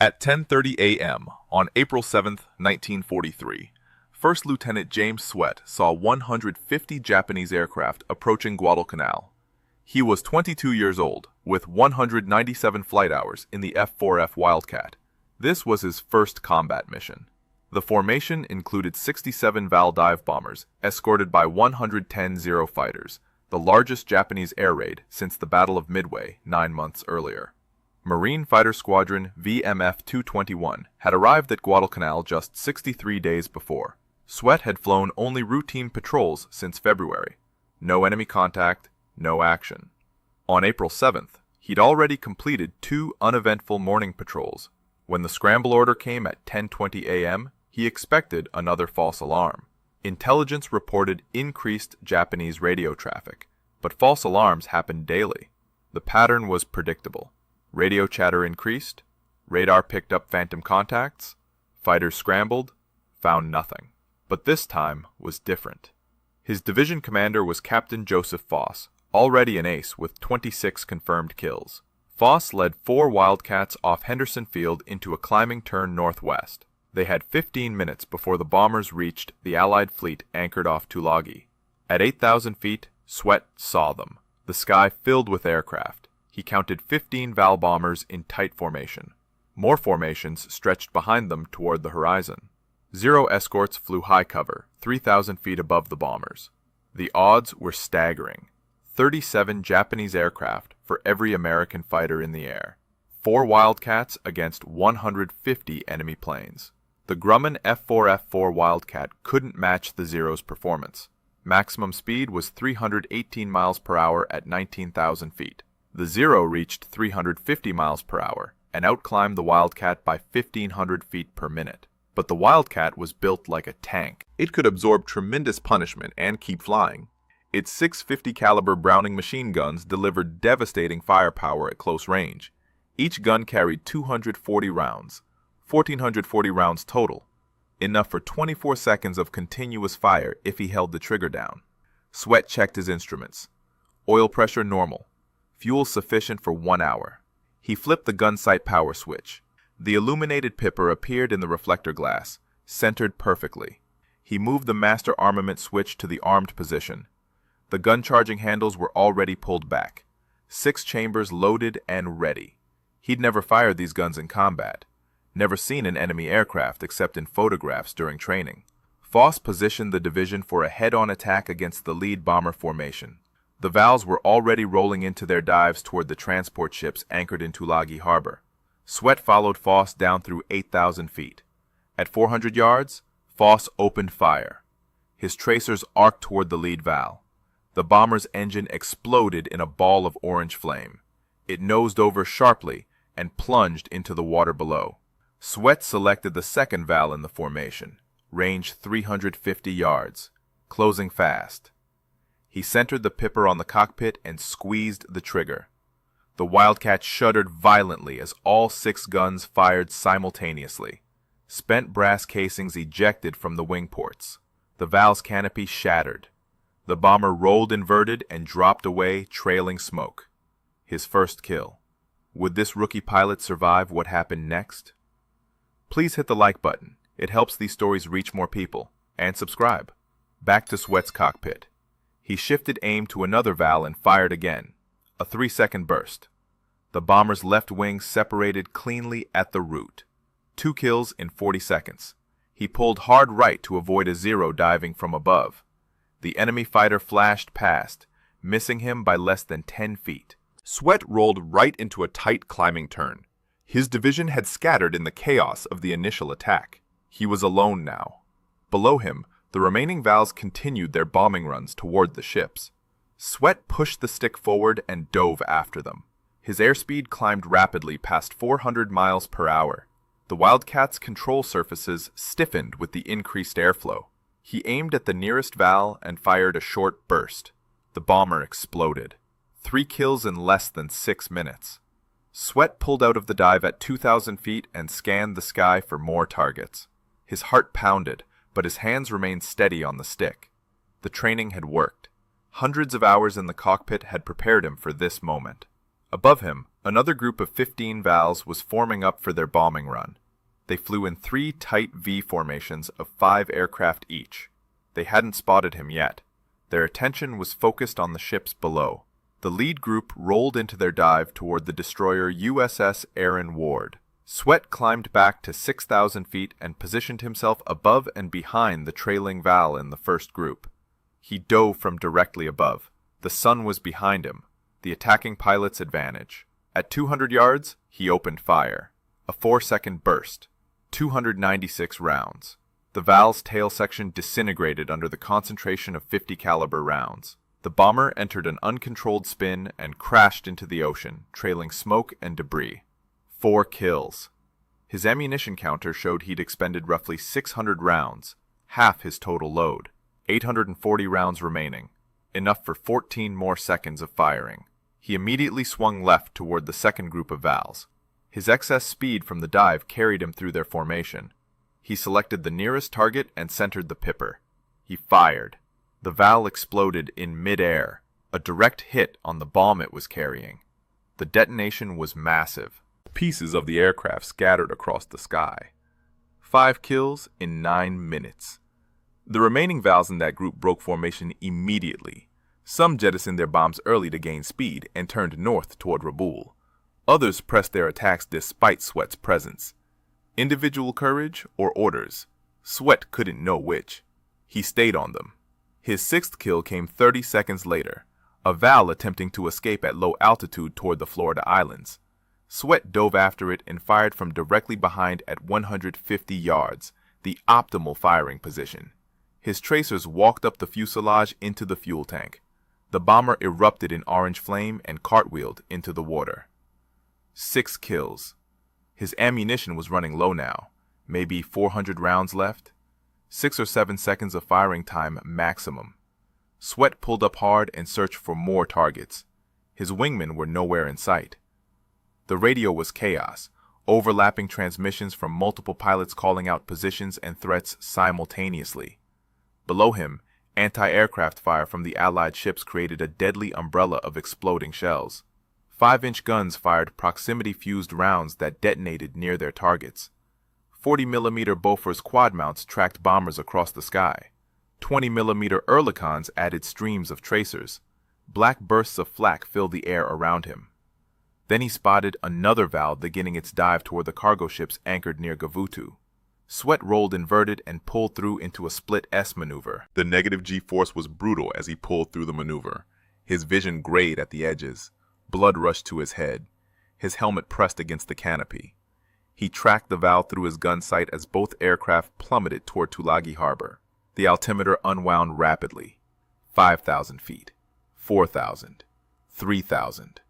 At 10:30 a.m. on April 7, 1943, First Lieutenant James Sweat saw 150 Japanese aircraft approaching Guadalcanal. He was 22 years old, with 197 flight hours in the F-4F Wildcat. This was his first combat mission. The formation included 67 Val dive bombers, escorted by 110 Zero fighters, the largest Japanese air raid since the Battle of Midway 9 months earlier. Marine Fighter Squadron VMF-221 had arrived at Guadalcanal just 63 days before. Sweat had flown only routine patrols since February. No enemy contact, no action. On April 7th, he'd already completed 2 uneventful morning patrols. When the scramble order came at 10:20 a.m., he expected another false alarm. Intelligence reported increased Japanese radio traffic, but false alarms happened daily. The pattern was predictable. Radio chatter increased, radar picked up phantom contacts, fighters scrambled, found nothing. But this time was different. His division commander was Captain Joseph Foss, already an ace with 26 confirmed kills. Foss led 4 Wildcats off Henderson Field into a climbing turn northwest. They had 15 minutes before the bombers reached the Allied fleet anchored off Tulagi. At 8,000 feet, Sweat saw them, the sky filled with aircraft. He counted 15 Val bombers in tight formation. More formations stretched behind them toward the horizon. Zero escorts flew high cover, 3,000 feet above the bombers. The odds were staggering. 37 Japanese aircraft for every American fighter in the air. 4 Wildcats against 150 enemy planes. The Grumman F-4F-4 Wildcat couldn't match the Zero's performance. Maximum speed was 318 miles per hour at 19,000 feet. The Zero reached 350 miles per hour and outclimbed the Wildcat by 1,500 feet per minute. But the Wildcat was built like a tank. It could absorb tremendous punishment and keep flying. Its 650 caliber Browning machine guns delivered devastating firepower at close range. Each gun carried 240 rounds, 1,440 rounds total, enough for 24 seconds of continuous fire if he held the trigger down. Sweat checked his instruments. Oil pressure normal. Fuel sufficient for 1 hour. He flipped the gun sight power switch. The illuminated pipper appeared in the reflector glass, centered perfectly. He moved the master armament switch to the armed position. The gun charging handles were already pulled back. 6 chambers loaded and ready. He'd never fired these guns in combat. Never seen an enemy aircraft except in photographs during training. Foss positioned the division for a head-on attack against the lead bomber formation. The Vals were already rolling into their dives toward the transport ships anchored in Tulagi Harbor. Sweat followed Foss down through 8,000 feet. At 400 yards, Foss opened fire. His tracers arced toward the lead Val. The bomber's engine exploded in a ball of orange flame. It nosed over sharply and plunged into the water below. Sweat selected the second Val in the formation, range 350 yards, closing fast. He centered the pipper on the cockpit and squeezed the trigger. The Wildcat shuddered violently as all 6 guns fired simultaneously. Spent brass casings ejected from the wing ports. The Val's canopy shattered. The bomber rolled inverted and dropped away, trailing smoke. His first kill. Would this rookie pilot survive what happened next? Please hit the like button. It helps these stories reach more people. And subscribe. Back to Sweat's cockpit. He shifted aim to another Val and fired again. A 3-second burst. The bomber's left wing separated cleanly at the root. 2 kills in 40 seconds. He pulled hard right to avoid a Zero diving from above. The enemy fighter flashed past, missing him by less than 10 feet. Sweat rolled right into a tight climbing turn. His division had scattered in the chaos of the initial attack. He was alone now. Below him, the remaining Vals continued their bombing runs toward the ships. Sweat pushed the stick forward and dove after them. His airspeed climbed rapidly past 400 miles per hour. The Wildcat's control surfaces stiffened with the increased airflow. He aimed at the nearest Val and fired a short burst. The bomber exploded. 3 kills in less than 6 minutes. Sweat pulled out of the dive at 2,000 feet and scanned the sky for more targets. His heart pounded, but his hands remained steady on the stick. The training had worked. Hundreds of hours in the cockpit had prepared him for this moment. Above him, another group of 15 Vals was forming up for their bombing run. They flew in 3 tight V formations of 5 aircraft each. They hadn't spotted him yet. Their attention was focused on the ships below. The lead group rolled into their dive toward the destroyer USS Aaron Ward. Sweat climbed back to 6,000 feet and positioned himself above and behind the trailing Val in the first group. He dove from directly above. The sun was behind him, the attacking pilot's advantage. At 200 yards, he opened fire. A 4-second burst. 296 rounds. The Val's tail section disintegrated under the concentration of 50 caliber rounds. The bomber entered an uncontrolled spin and crashed into the ocean, trailing smoke and debris. 4 kills. His ammunition counter showed he'd expended roughly 600 rounds, half his total load. 840 rounds remaining, enough for 14 more seconds of firing. He immediately swung left toward the second group of Vals. His excess speed from the dive carried him through their formation. He selected the nearest target and centered the pipper. He fired. The Val exploded in mid-air, a direct hit on the bomb it was carrying. The detonation was massive. Pieces of the aircraft scattered across the sky. 5 kills in 9 minutes. The remaining Vals in that group broke formation immediately. Some jettisoned their bombs early to gain speed and turned north toward Rabaul. Others pressed their attacks despite Sweat's presence. Individual courage or orders? Sweat couldn't know which. He stayed on them. His 6th kill came 30 seconds later, a Val attempting to escape at low altitude toward the Florida Islands. Sweat dove after it and fired from directly behind at 150 yards, the optimal firing position. His tracers walked up the fuselage into the fuel tank. The bomber erupted in orange flame and cartwheeled into the water. 6 kills. His ammunition was running low now, maybe 400 rounds left. 6 or 7 seconds of firing time maximum. Sweat pulled up hard and searched for more targets. His wingmen were nowhere in sight. The radio was chaos, overlapping transmissions from multiple pilots calling out positions and threats simultaneously. Below him, anti-aircraft fire from the Allied ships created a deadly umbrella of exploding shells. 5-inch guns fired proximity-fused rounds that detonated near their targets. 40mm Bofors quad mounts tracked bombers across the sky. 20mm Oerlikons added streams of tracers. Black bursts of flak filled the air around him. Then he spotted another Val beginning its dive toward the cargo ships anchored near Gavutu. Sweat rolled inverted and pulled through into a split S maneuver. The negative G-force was brutal as he pulled through the maneuver. His vision grayed at the edges. Blood rushed to his head. His helmet pressed against the canopy. He tracked the Val through his gun sight as both aircraft plummeted toward Tulagi Harbor. The altimeter unwound rapidly. 5,000 feet. 4,000. 3,000.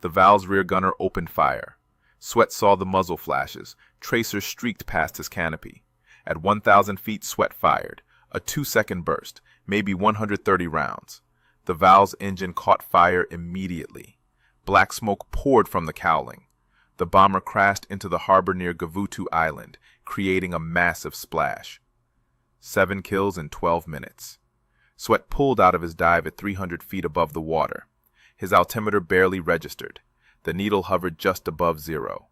The Val's rear gunner opened fire. Sweat saw the muzzle flashes. Tracers streaked past his canopy. At 1,000 feet, Sweat fired. A 2-second burst, maybe 130 rounds. The Val's engine caught fire immediately. Black smoke poured from the cowling. The bomber crashed into the harbor near Gavutu Island, creating a massive splash. 7 kills in 12 minutes. Sweat pulled out of his dive at 300 feet above the water. His altimeter barely registered. The needle hovered just above 0.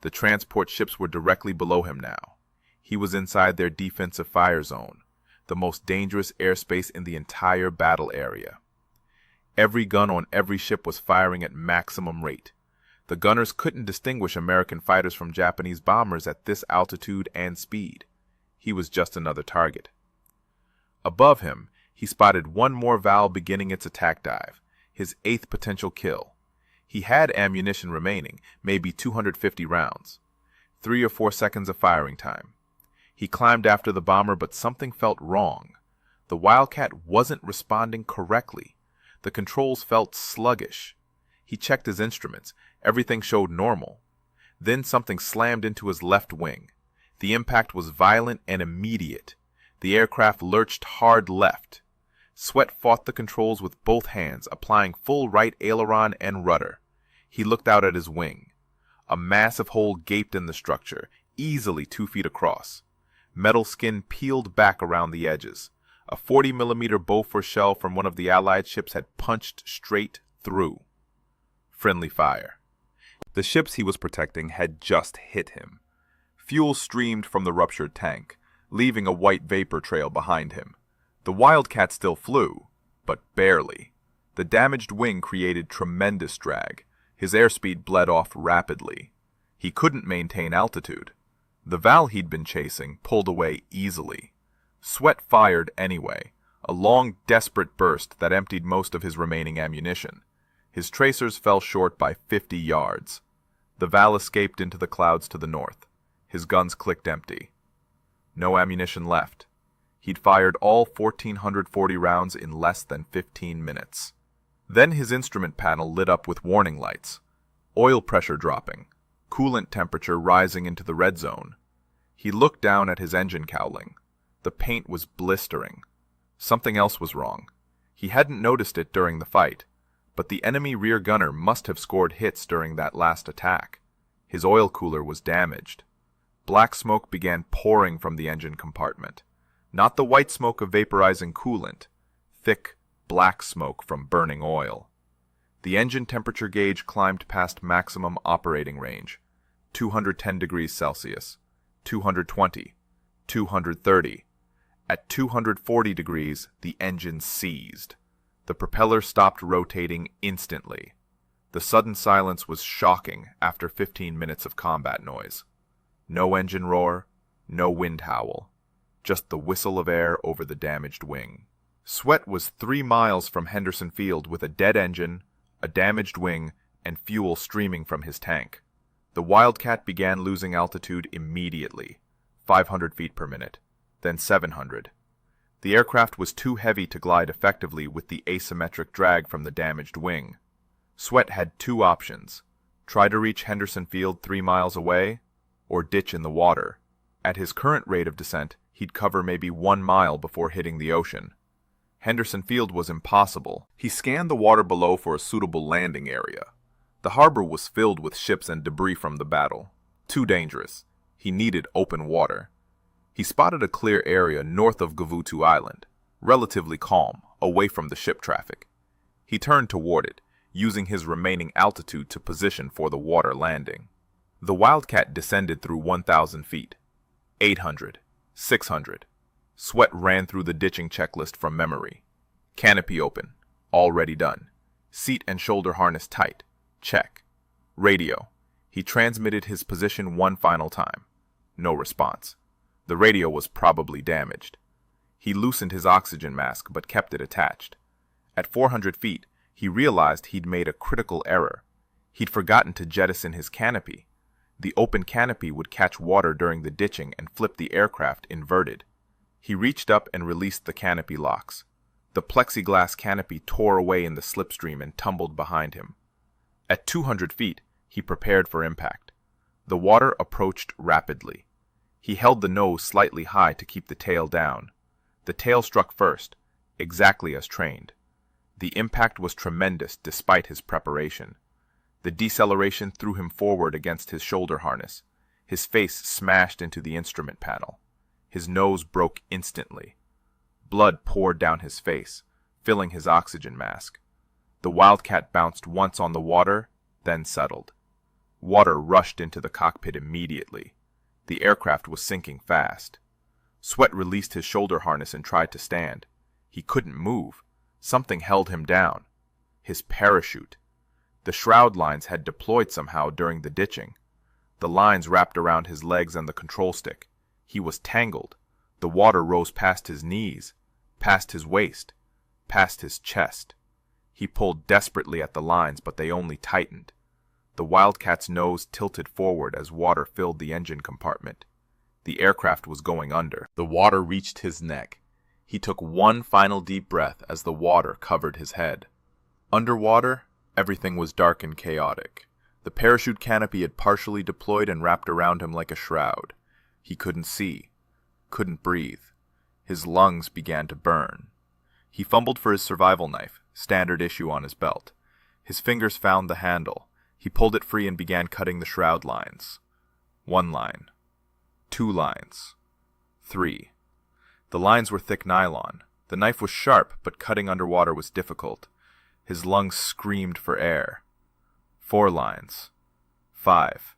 The transport ships were directly below him now. He was inside their defensive fire zone, the most dangerous airspace in the entire battle area. Every gun on every ship was firing at maximum rate. The gunners couldn't distinguish American fighters from Japanese bombers at this altitude and speed. He was just another target. Above him, he spotted one more Val beginning its attack dive, his 8th potential kill. He had ammunition remaining, maybe 250 rounds. 3 or 4 seconds of firing time. He climbed after the bomber, but something felt wrong. The Wildcat wasn't responding correctly. The controls felt sluggish. He checked his instruments. Everything showed normal. Then something slammed into his left wing. The impact was violent and immediate. The aircraft lurched hard left. Sweat fought the controls with both hands, applying full right aileron and rudder. He looked out at his wing. A massive hole gaped in the structure, easily 2 feet across. Metal skin peeled back around the edges. A 40mm Bofors shell from one of the Allied ships had punched straight through. Friendly fire. The ships he was protecting had just hit him. Fuel streamed from the ruptured tank, leaving a white vapor trail behind him. The Wildcat still flew, but barely. The damaged wing created tremendous drag. His airspeed bled off rapidly. He couldn't maintain altitude. The Val he'd been chasing pulled away easily. Sweat fired anyway, a long, desperate burst that emptied most of his remaining ammunition. His tracers fell short by 50 yards. The Val escaped into the clouds to the north. His guns clicked empty. No ammunition left. He'd fired all 1,440 rounds in less than 15 minutes. Then his instrument panel lit up with warning lights. Oil pressure dropping. Coolant temperature rising into the red zone. He looked down at his engine cowling. The paint was blistering. Something else was wrong. He hadn't noticed it during the fight, but the enemy rear gunner must have scored hits during that last attack. His oil cooler was damaged. Black smoke began pouring from the engine compartment. Not the white smoke of vaporizing coolant. Thick, black smoke from burning oil. The engine temperature gauge climbed past maximum operating range. 210 degrees Celsius. 220. 230. At 240 degrees, the engine seized. The propeller stopped rotating instantly. The sudden silence was shocking after 15 minutes of combat noise. No engine roar, no wind howl. Just the whistle of air over the damaged wing. Sweat was 3 miles from Henderson Field with a dead engine, a damaged wing, and fuel streaming from his tank. The Wildcat began losing altitude immediately, 500 feet per minute, then 700. The aircraft was too heavy to glide effectively with the asymmetric drag from the damaged wing. Sweat had 2 options: try to reach Henderson Field 3 miles away, or ditch in the water. At his current rate of descent, he'd cover maybe 1 mile before hitting the ocean. Henderson Field was impossible. He scanned the water below for a suitable landing area. The harbor was filled with ships and debris from the battle. Too dangerous. He needed open water. He spotted a clear area north of Gavutu Island, relatively calm, away from the ship traffic. He turned toward it, using his remaining altitude to position for the water landing. The Wildcat descended through 1,000 feet. 800. 600. Sweat ran through the ditching checklist from memory. Canopy open. Already done. Seat and shoulder harness tight. Check. Radio. He transmitted his position one final time. No response. The radio was probably damaged. He loosened his oxygen mask but kept it attached. At 400 feet, he realized he'd made a critical error. He'd forgotten to jettison his canopy. The open canopy would catch water during the ditching and flip the aircraft inverted. He reached up and released the canopy locks. The plexiglass canopy tore away in the slipstream and tumbled behind him. At 200 feet, he prepared for impact. The water approached rapidly. He held the nose slightly high to keep the tail down. The tail struck first, exactly as trained. The impact was tremendous despite his preparation. The deceleration threw him forward against his shoulder harness. His face smashed into the instrument panel. His nose broke instantly. Blood poured down his face, filling his oxygen mask. The Wildcat bounced once on the water, then settled. Water rushed into the cockpit immediately. The aircraft was sinking fast. Sweat released his shoulder harness and tried to stand. He couldn't move. Something held him down. His parachute. The shroud lines had deployed somehow during the ditching. The lines wrapped around his legs and the control stick. He was tangled. The water rose past his knees, past his waist, past his chest. He pulled desperately at the lines, but they only tightened. The Wildcat's nose tilted forward as water filled the engine compartment. The aircraft was going under. The water reached his neck. He took one final deep breath as the water covered his head. Underwater, everything was dark and chaotic. The parachute canopy had partially deployed and wrapped around him like a shroud. He couldn't see, couldn't breathe. His lungs began to burn. He fumbled for his survival knife, standard issue on his belt. His fingers found the handle. He pulled it free and began cutting the shroud lines. 1 line. 2 lines. 3. The lines were thick nylon. The knife was sharp, but cutting underwater was difficult. His lungs screamed for air. 4 lines. 5.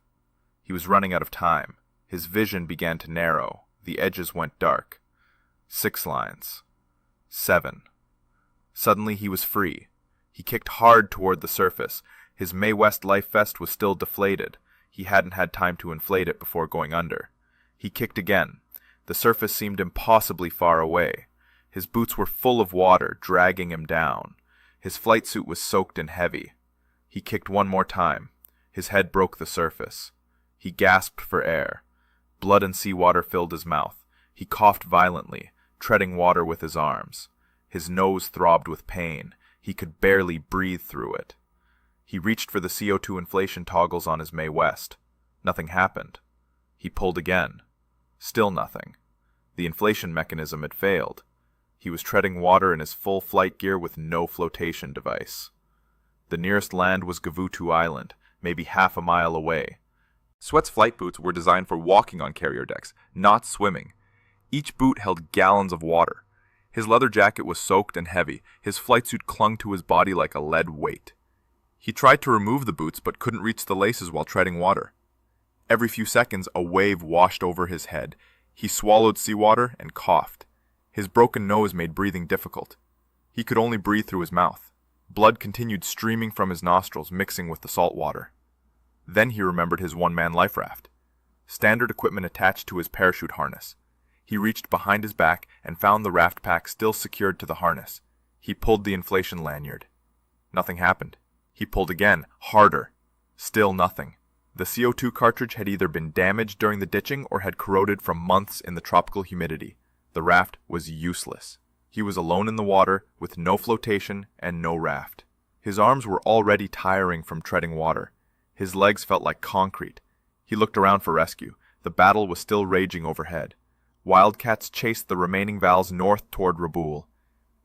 He was running out of time. His vision began to narrow. The edges went dark. 6 lines. 7. Suddenly he was free. He kicked hard toward the surface. His Mae West life vest was still deflated. He hadn't had time to inflate it before going under. He kicked again. The surface seemed impossibly far away. His boots were full of water, dragging him down. His flight suit was soaked and heavy. He kicked one more time. His head broke the surface. He gasped for air. Blood and seawater filled his mouth. He coughed violently, treading water with his arms. His nose throbbed with pain. He could barely breathe through it. He reached for the CO2 inflation toggles on his Mae West. Nothing happened. He pulled again. Still nothing. The inflation mechanism had failed. He was treading water in his full flight gear with no flotation device. The nearest land was Gavutu Island, maybe half a mile away. Sweat's flight boots were designed for walking on carrier decks, not swimming. Each boot held gallons of water. His leather jacket was soaked and heavy. His flight suit clung to his body like a lead weight. He tried to remove the boots but couldn't reach the laces while treading water. Every few seconds, a wave washed over his head. He swallowed seawater and coughed. His broken nose made breathing difficult. He could only breathe through his mouth. Blood continued streaming from his nostrils, mixing with the salt water. Then he remembered his one-man life raft. Standard equipment attached to his parachute harness. He reached behind his back and found the raft pack still secured to the harness. He pulled the inflation lanyard. Nothing happened. He pulled again, harder. Still nothing. The CO2 cartridge had either been damaged during the ditching or had corroded from months in the tropical humidity. The raft was useless. He was alone in the water, with no flotation and no raft. His arms were already tiring from treading water. His legs felt like concrete. He looked around for rescue. The battle was still raging overhead. Wildcats chased the remaining Vals north toward Raboul.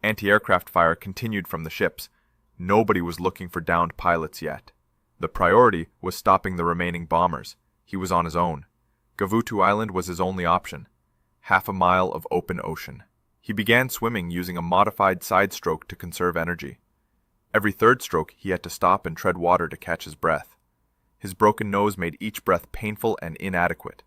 Anti-aircraft fire continued from the ships. Nobody was looking for downed pilots yet. The priority was stopping the remaining bombers. He was on his own. Gavutu Island was his only option. Half a mile of open ocean. He began swimming using a modified side stroke to conserve energy. Every third stroke he had to stop and tread water to catch his breath. His broken nose made each breath painful and inadequate.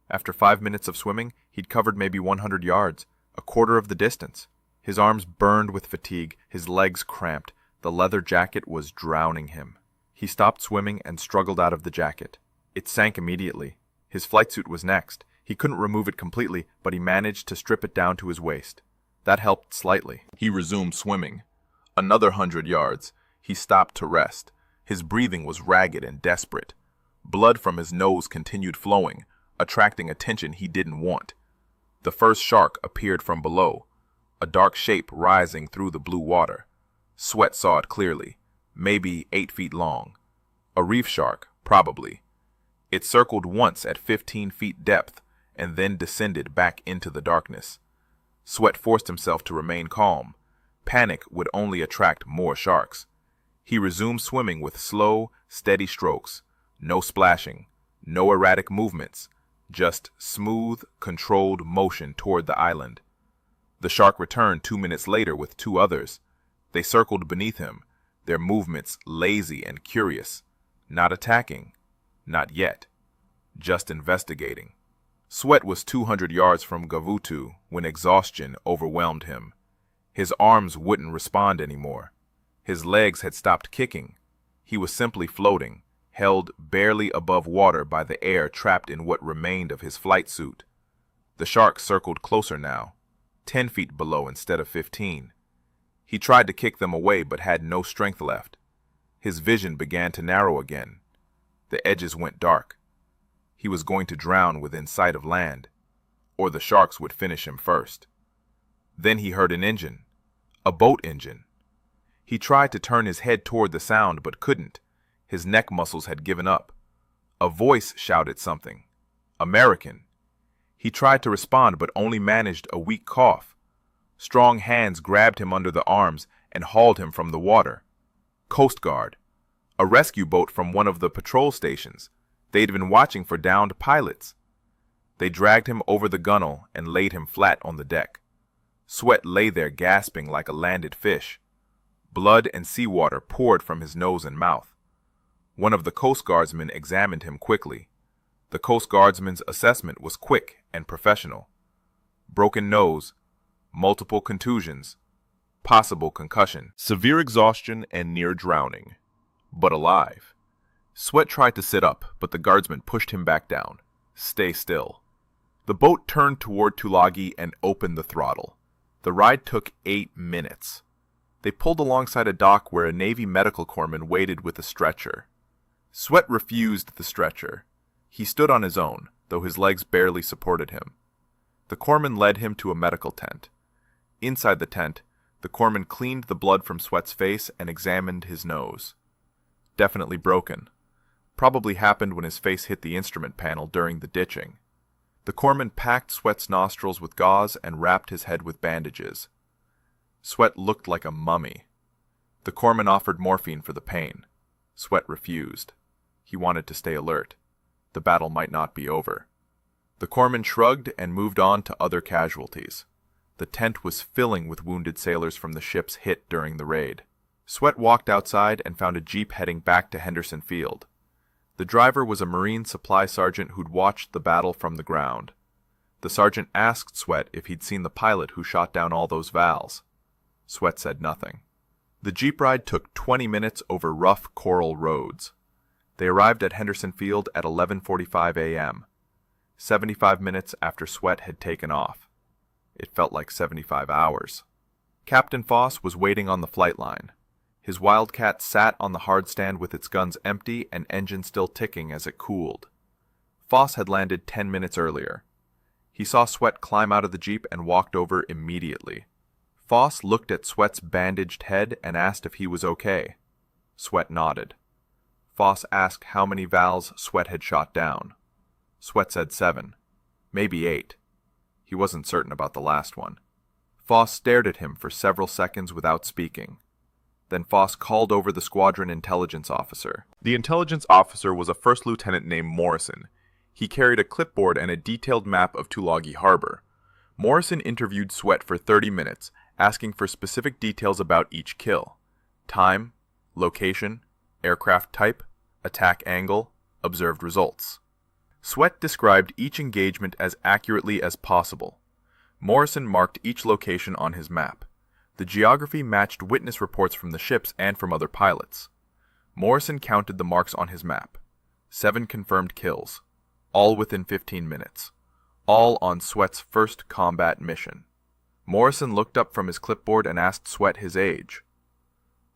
After 5 minutes of swimming, he'd covered maybe 100 yards, a quarter of the distance. His arms burned with fatigue, his legs cramped. The leather jacket was drowning him. He stopped swimming and struggled out of the jacket. It sank immediately. His flight suit was next. He couldn't remove it completely, but he managed to strip it down to his waist. That helped slightly. He resumed swimming. Another 100 yards. He stopped to rest. His breathing was ragged and desperate. Blood from his nose continued flowing, attracting attention he didn't want. The first shark appeared from below, a dark shape rising through the blue water. Sweat saw it clearly, maybe 8 feet long. A reef shark, probably. It circled once at 15 feet depth and then descended back into the darkness. Sweat forced himself to remain calm. Panic would only attract more sharks. He resumed swimming with slow, steady strokes. No splashing, no erratic movements, just smooth, controlled motion toward the island. The shark returned 2 minutes later with 2 others. They circled beneath him, their movements lazy and curious. Not attacking. Not yet. Just investigating. Sweat was 200 yards from Gavutu when exhaustion overwhelmed him. His arms wouldn't respond anymore. His legs had stopped kicking. He was simply floating, held barely above water by the air trapped in what remained of his flight suit. The shark circled closer now, 10 feet below instead of 15. He tried to kick them away but had no strength left. His vision began to narrow again. The edges went dark. He was going to drown within sight of land, or the sharks would finish him first. Then he heard an engine, a boat engine. He tried to turn his head toward the sound but couldn't. His neck muscles had given up. A voice shouted something. American. He tried to respond but only managed a weak cough. Strong hands grabbed him under the arms and hauled him from the water. Coast Guard. A rescue boat from one of the patrol stations. They'd been watching for downed pilots. They dragged him over the gunwale and laid him flat on the deck. Sweat lay there gasping like a landed fish. Blood and seawater poured from his nose and mouth. One of the Coast Guardsmen examined him quickly. The Coast Guardsman's assessment was quick and professional. Broken nose, multiple contusions, possible concussion, severe exhaustion, and near drowning. But alive. Sweat tried to sit up, but the guardsman pushed him back down. Stay still. The boat turned toward Tulagi and opened the throttle. The ride took 8 minutes. They pulled alongside a dock where a Navy medical corpsman waited with a stretcher. Sweat refused the stretcher. He stood on his own, though his legs barely supported him. The corpsman led him to a medical tent. Inside the tent, the corpsman cleaned the blood from Sweat's face and examined his nose. Definitely broken. Probably happened when his face hit the instrument panel during the ditching. The corpsman packed Sweat's nostrils with gauze and wrapped his head with bandages. Sweat looked like a mummy. The corpsman offered morphine for the pain. Sweat refused. He wanted to stay alert. The battle might not be over. The corpsman shrugged and moved on to other casualties. The tent was filling with wounded sailors from the ships hit during the raid. Sweat walked outside and found a jeep heading back to Henderson Field. The driver was a Marine supply sergeant who'd watched the battle from the ground. The sergeant asked Sweat if he'd seen the pilot who shot down all those Vals. Sweat said nothing. The jeep ride took 20 minutes over rough coral roads. They arrived at Henderson Field at 11:45 a.m., 75 minutes after Sweat had taken off. It felt like 75 hours. Captain Foss was waiting on the flight line. His Wildcat sat on the hardstand with its guns empty and engine still ticking as it cooled. Foss had landed 10 minutes earlier. He saw Sweat climb out of the jeep and walked over immediately. Foss looked at Sweat's bandaged head and asked if he was okay. Sweat nodded. Foss asked how many Vals Sweat had shot down. Sweat said 7, maybe 8. He wasn't certain about the last one. Foss stared at him for several seconds without speaking. Then Foss called over the squadron intelligence officer. The intelligence officer was a first lieutenant named Morrison. He carried a clipboard and a detailed map of Tulagi Harbor. Morrison interviewed Sweat for 30 minutes, asking for specific details about each kill. Time, location, aircraft type, attack angle, observed results. Sweat described each engagement as accurately as possible. Morrison marked each location on his map. The geography matched witness reports from the ships and from other pilots. Morrison counted the marks on his map. 7 confirmed kills, all within 15 minutes, all on Sweat's first combat mission. Morrison looked up from his clipboard and asked Sweat his age.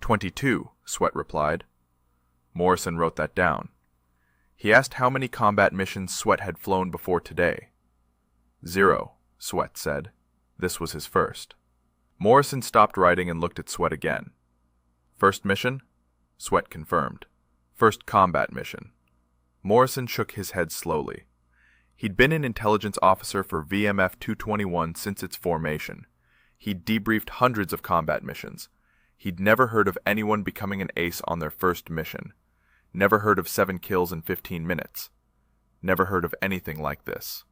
22, Sweat replied. Morrison wrote that down. He asked how many combat missions Sweat had flown before today. 0, Sweat said. This was his first. Morrison stopped writing and looked at Sweat again. First mission? Sweat confirmed. First combat mission. Morrison shook his head slowly. He'd been an intelligence officer for VMF 221 since its formation. He'd debriefed hundreds of combat missions. He'd never heard of anyone becoming an ace on their first mission. Never heard of 7 kills in 15 minutes. Never heard of anything like this.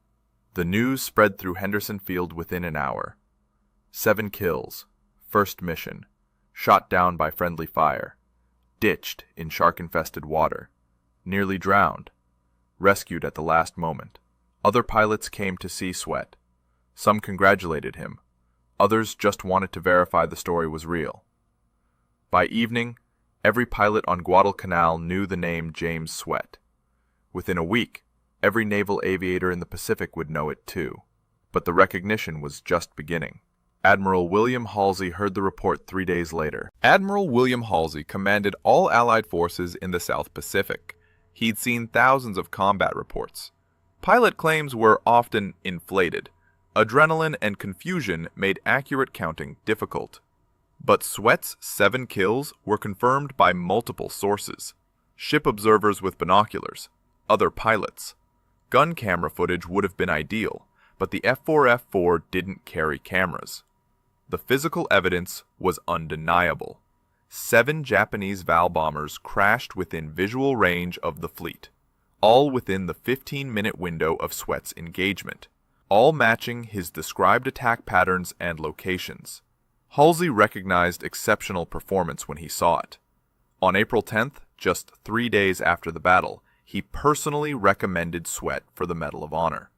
The news spread through Henderson Field within an hour. 7 kills. First mission. Shot down by friendly fire. Ditched in shark-infested water. Nearly drowned. Rescued at the last moment. Other pilots came to see Sweat. Some congratulated him. Others just wanted to verify the story was real. By evening, every pilot on Guadalcanal knew the name James Sweat. Within a week, every naval aviator in the Pacific would know it too. But the recognition was just beginning. Admiral William Halsey heard the report 3 days later. Admiral William Halsey commanded all Allied forces in the South Pacific. He'd seen thousands of combat reports. Pilot claims were often inflated. Adrenaline and confusion made accurate counting difficult. But Sweat's 7 kills were confirmed by multiple sources. Ship observers with binoculars, other pilots. Gun camera footage would have been ideal, but the F4F4 didn't carry cameras. The physical evidence was undeniable. 7 Japanese Val bombers crashed within visual range of the fleet, all within the 15-minute window of Sweat's engagement, all matching his described attack patterns and locations. Halsey recognized exceptional performance when he saw it. On April 10th, just 3 days after the battle, he personally recommended Sweat for the Medal of Honor.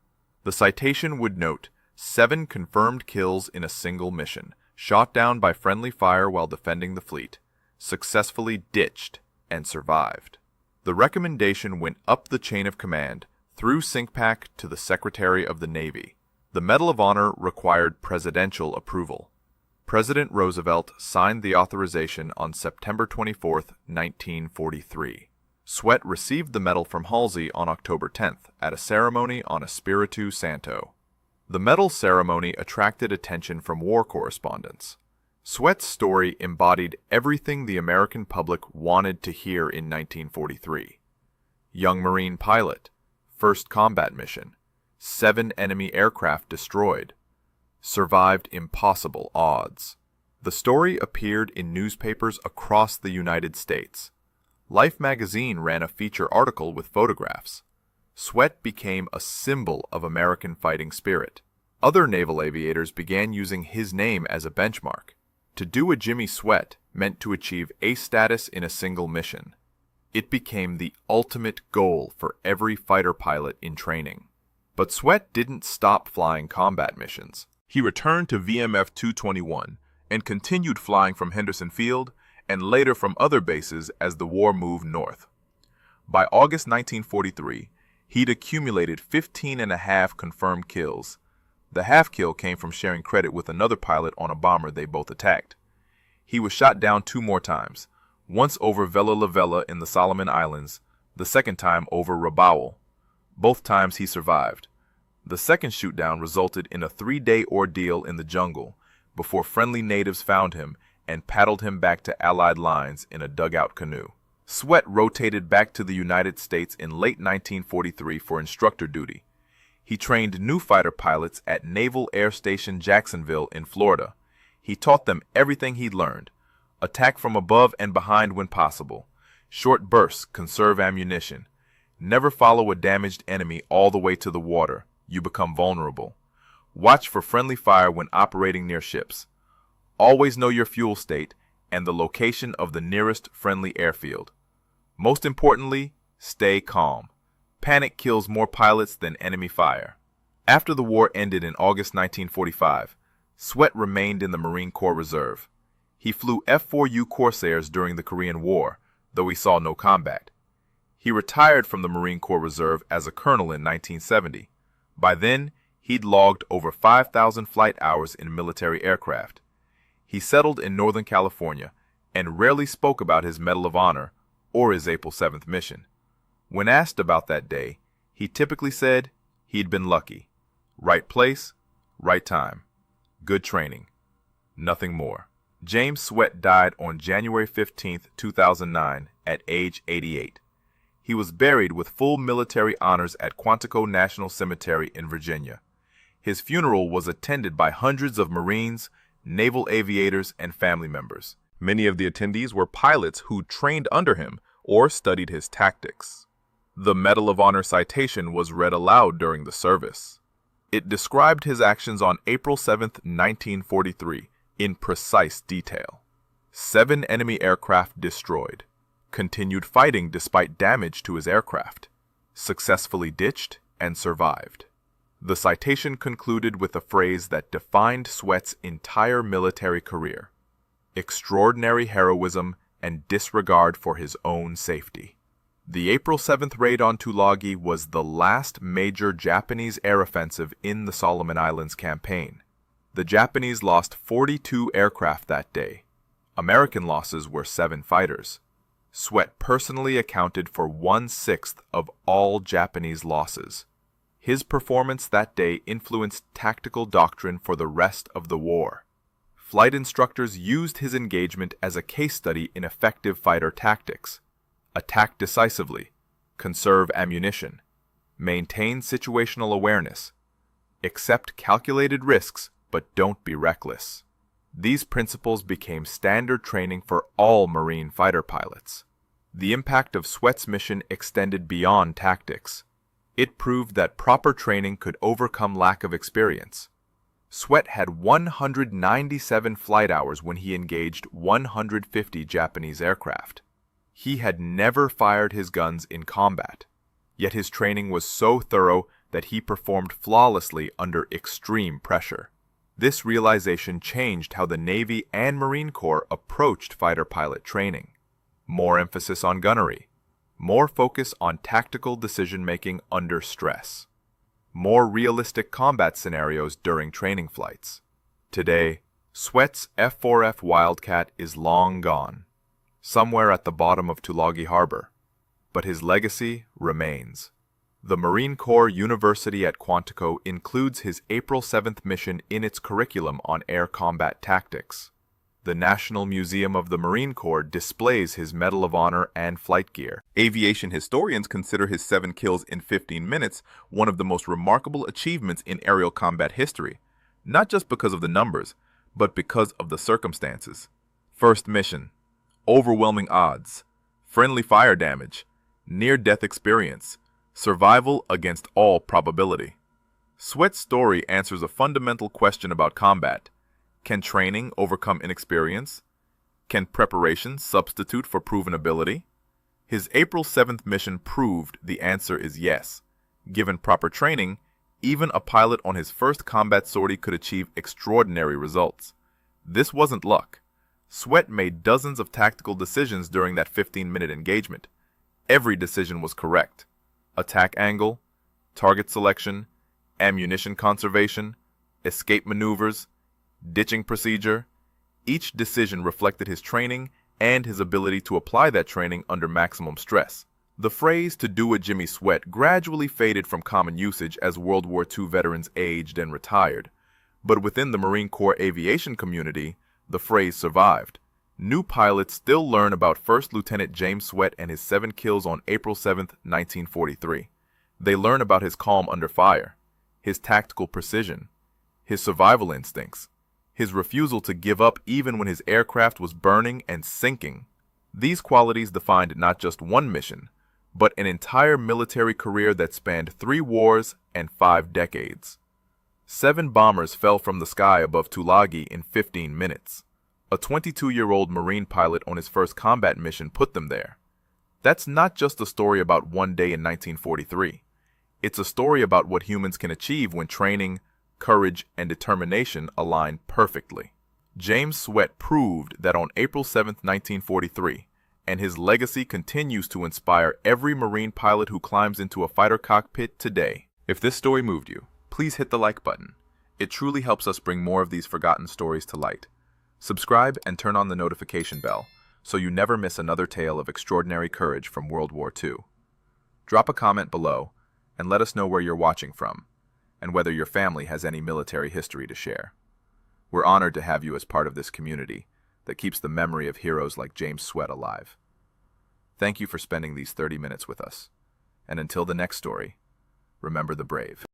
The citation would note 7 confirmed kills in a single mission, shot down by friendly fire while defending the fleet, successfully ditched, and survived. The recommendation went up the chain of command, through SINCPAC to the Secretary of the Navy. The Medal of Honor required presidential approval. President Roosevelt signed the authorization on September 24, 1943. Sweat received the medal from Halsey on October 10th at a ceremony on Espiritu Santo. The medal ceremony attracted attention from war correspondents. Sweat's story embodied everything the American public wanted to hear in 1943. Young Marine pilot, first combat mission, 7 enemy aircraft destroyed, survived impossible odds. The story appeared in newspapers across the United States. Life magazine ran a feature article with photographs. Sweat became a symbol of American fighting spirit. Other naval aviators began using his name as a benchmark. To do a Jimmy Sweat meant to achieve ace status in a single mission. It became the ultimate goal for every fighter pilot in training. But Sweat didn't stop flying combat missions. He returned to VMF 221 and continued flying from Henderson Field and later from other bases as the war moved north. By August 1943, he'd accumulated 15.5 confirmed kills. The half kill came from sharing credit with another pilot on a bomber they both attacked. He was shot down 2 more times, once over Vella La Vella in the Solomon Islands, the second time over Rabaul. Both times he survived. The second shoot-down resulted in a 3-day ordeal in the jungle before friendly natives found him and paddled him back to Allied lines in a dugout canoe. Sweat rotated back to the United States in late 1943 for instructor duty. He trained new fighter pilots at Naval Air Station Jacksonville in Florida. He taught them everything he'd learned. Attack from above and behind when possible. Short bursts conserve ammunition. Never follow a damaged enemy all the way to the water. You become vulnerable. Watch for friendly fire when operating near ships. Always know your fuel state and the location of the nearest friendly airfield. Most importantly, stay calm. Panic kills more pilots than enemy fire. After the war ended in August 1945, Sweat remained in the Marine Corps Reserve. He flew F-4U Corsairs during the Korean War, though he saw no combat. He retired from the Marine Corps Reserve as a colonel in 1970. By then, he'd logged over 5,000 flight hours in military aircraft. He settled in Northern California and rarely spoke about his Medal of Honor or his April 7th mission. When asked about that day, he typically said he'd been lucky. Right place, right time. Good training. Nothing more. James Sweat died on January 15, 2009, at age 88. He was buried with full military honors at Quantico National Cemetery in Virginia. His funeral was attended by hundreds of Marines, naval aviators, and family members. Many of the attendees were pilots who trained under him or studied his tactics. The Medal of Honor citation was read aloud during the service. It described his actions on April 7, 1943, in precise detail. 7 enemy aircraft destroyed. Continued fighting despite damage to his aircraft. Successfully ditched and survived. The citation concluded with a phrase that defined Sweat's entire military career: extraordinary heroism and disregard for his own safety. The April 7th raid on Tulagi was the last major Japanese air offensive in the Solomon Islands campaign. The Japanese lost 42 aircraft that day. American losses were 7 fighters. Sweat personally accounted for 1/6 of all Japanese losses. His performance that day influenced tactical doctrine for the rest of the war. Flight instructors used his engagement as a case study in effective fighter tactics. Attack decisively, conserve ammunition, maintain situational awareness, accept calculated risks, but don't be reckless. These principles became standard training for all Marine fighter pilots. The impact of Sweat's mission extended beyond tactics. It proved that proper training could overcome lack of experience. Sweat had 197 flight hours when he engaged 150 Japanese aircraft. He had never fired his guns in combat, yet his training was so thorough that he performed flawlessly under extreme pressure. This realization changed how the Navy and Marine Corps approached fighter pilot training. More emphasis on gunnery, more focus on tactical decision-making under stress, more realistic combat scenarios during training flights. Today, Sweat's F-4F Wildcat is long gone, somewhere at the bottom of Tulagi Harbor, but his legacy remains. The Marine Corps University at Quantico includes his April 7th mission in its curriculum on air combat tactics. The National Museum of the Marine Corps displays his Medal of Honor and flight gear. Aviation historians consider his 7 kills in 15 minutes one of the most remarkable achievements in aerial combat history, not just because of the numbers, but because of the circumstances. First mission, overwhelming odds, friendly fire damage, near-death experience, survival against all probability. Sweat's story answers a fundamental question about combat. Can training overcome inexperience? Can preparation substitute for proven ability? His April 7th mission proved the answer is yes. Given proper training, even a pilot on his first combat sortie could achieve extraordinary results. This wasn't luck. Sweat made dozens of tactical decisions during that 15-minute engagement. Every decision was correct. Attack angle, target selection, ammunition conservation, escape maneuvers, ditching procedure. Each decision reflected his training and his ability to apply that training under maximum stress. The phrase "to do a Jimmy Sweat" gradually faded from common usage as World War II veterans aged and retired. But within the Marine Corps aviation community, the phrase survived. New pilots still learn about First Lieutenant James Sweat and his 7 kills on April 7, 1943. They learn about his calm under fire, his tactical precision, his survival instincts, his refusal to give up even when his aircraft was burning and sinking. These qualities defined not just one mission, but an entire military career that spanned 3 wars and 5 decades. 7 bombers fell from the sky above Tulagi in 15 minutes. A 22-year-old Marine pilot on his first combat mission put them there. That's not just a story about one day in 1943. It's a story about what humans can achieve when training, courage, and determination align perfectly. James Sweat proved that on April 7, 1943, and his legacy continues to inspire every Marine pilot who climbs into a fighter cockpit today. If this story moved you, please hit the like button. It truly helps us bring more of these forgotten stories to light. Subscribe and turn on the notification bell so you never miss another tale of extraordinary courage from World War II. Drop a comment below and let us know where you're watching from and whether your family has any military history to share. We're honored to have you as part of this community that keeps the memory of heroes like James Sweat alive. Thank you for spending these 30 minutes with us. And until the next story, remember the brave.